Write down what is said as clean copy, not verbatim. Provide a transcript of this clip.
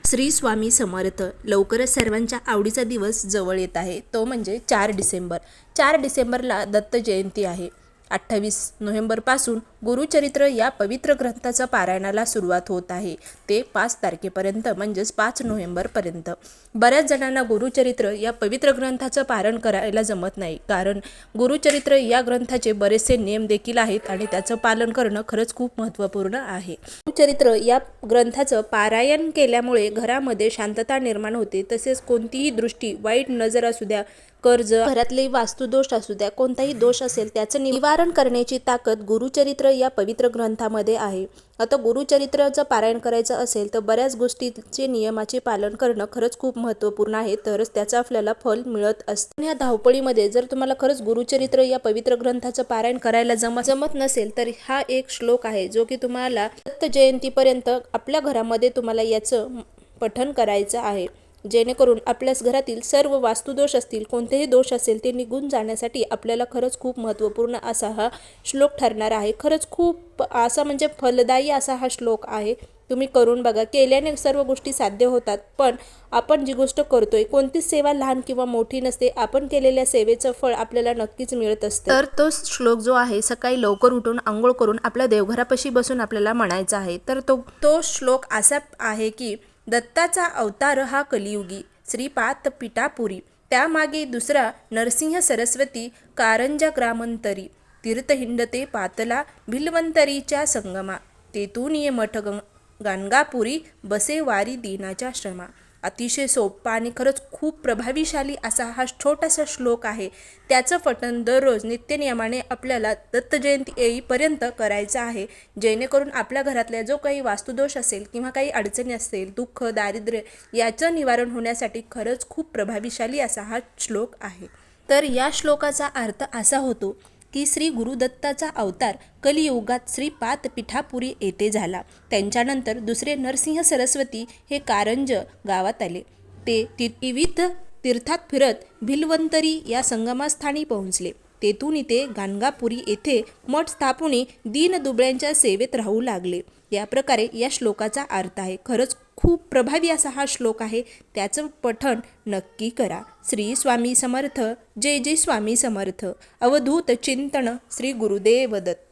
श्री स्वामी समर्थ. लवकरच सर्वांच्या आवडीचा दिवस जवळ येत आहे, तो म्हणजे 4 डिसेंबर. 4 डिसेंबरला दत्त जयंती आहे. 28 नोव्हेंबरपासून गुरुचरित्र या पवित्र ग्रंथाचं पारायणाला सुरुवात होत आहे. ते 5 तारखेपर्यंत म्हणजेच 5 नोव्हेंबरपर्यंत. बऱ्याच जणांना गुरुचरित्र या पवित्र ग्रंथाचं पारायण करायला जमत नाही, कारण गुरुचरित्र या ग्रंथाचे बरेचसे नियम देखील आहेत आणि त्याचं पालन करणं खरंच खूप महत्त्वपूर्ण आहे. गुरुचरित्र या ग्रंथाचं पारायण केल्यामुळे घरामध्ये शांतता निर्माण होते. तसेच कोणतीही दृष्टी, वाईट नजर असू द्या, कर्ज, घरातले वास्तुदोष असू द्या, कोणताही दोष असेल त्याचं निवारण करण्याची ताकद गुरुचरित्र या पवित्र ग्रंथामध्ये आहे. आता गुरुचरित्राचं पारायण करायचं असेल तर बऱ्याच गोष्टींचे नियमाचे पालन करणं खरंच खूप महत्त्वपूर्ण आहे, तरच त्याचं आपल्याला फल मिळत असतं. या धावपळीमध्ये जर तुम्हाला खरंच गुरुचरित्र या पवित्र ग्रंथाचं पारायण करायला जमत नसेल तर हा एक श्लोक आहे जो की तुम्हाला दत्त जयंतीपर्यंत आपल्या घरामध्ये तुम्हाला याचं पठण करायचं आहे, जेणेकरून आपल्या घरातील सर्व वास्तुदोष असतील, कोणतेही दोष असेल ते निघून जाण्यासाठी आपल्याला खरंच खूप महत्त्वपूर्ण असा हा श्लोक ठरणार आहे. खरंच खूप असा म्हणजे फलदायी असा हा श्लोक आहे. तुम्ही करून बघा. केल्याने सर्व गोष्टी साध्य होतात, पण आपण जी गोष्ट करतोय, कोणतीच सेवा लहान किंवा मोठी नसते, आपण केलेल्या सेवेचं फळ आपल्याला नक्कीच मिळत असतं. तर तो श्लोक जो आहे सकाळी लवकर उठून आंघोळ करून आपल्या देवघरापाशी बसून आपल्याला म्हणायचा आहे. तर तो श्लोक असा आहे की दत्ताचा अवतार हा कलियुगी, श्रीपाद पिठापुरी, त्यामागे दुसरा नरसिंह सरस्वती, कारंजा ग्रामांतरी, तीर्थहिंडते पातला भिलवंतरीच्या संगमा, तेतून मठ गाणगापुरी, बसे वारी दीनाच्या श्रमा. अतिशय सोपा आणि खरंच खूप प्रभावीशाली असा हा छोटासा श्लोक आहे. त्याचं पठण दररोज नित्यनियमाने आपल्याला दत्त जयंती येईपर्यंत करायचं आहे, जेणेकरून आपल्या घरातल्या जो काही वास्तुदोष असेल किंवा काही अडचणी असेल, दुःख, दारिद्र्य याचं निवारण होण्यासाठी खरंच खूप प्रभावीशाली असा हा श्लोक आहे. तर या श्लोकाचा अर्थ असा होतो की श्री गुरुदत्ताचा अवतार कलियुगात श्रीपाद पिठापुरी येथे झाला. त्यांच्यानंतर दुसरे नरसिंह सरस्वती हे कारंज गावात आले. ते विविध तीर्थात फिरत भिलवंतरी या संगमस्थानी पोहोचले. तेथून ते गाणगापुरी येथे मठ स्थापून दीनदुबळ्यांच्या सेवेत राहू लागले. या प्रकारे या श्लोकाचा अर्थ आहे. खरंच खूप प्रभावी असा हा श्लोक आहे. त्याचं पठण नक्की करा. श्री स्वामी समर्थ. जय जय स्वामी समर्थ. अवधूत चिंतन. श्री गुरुदेव दत्त.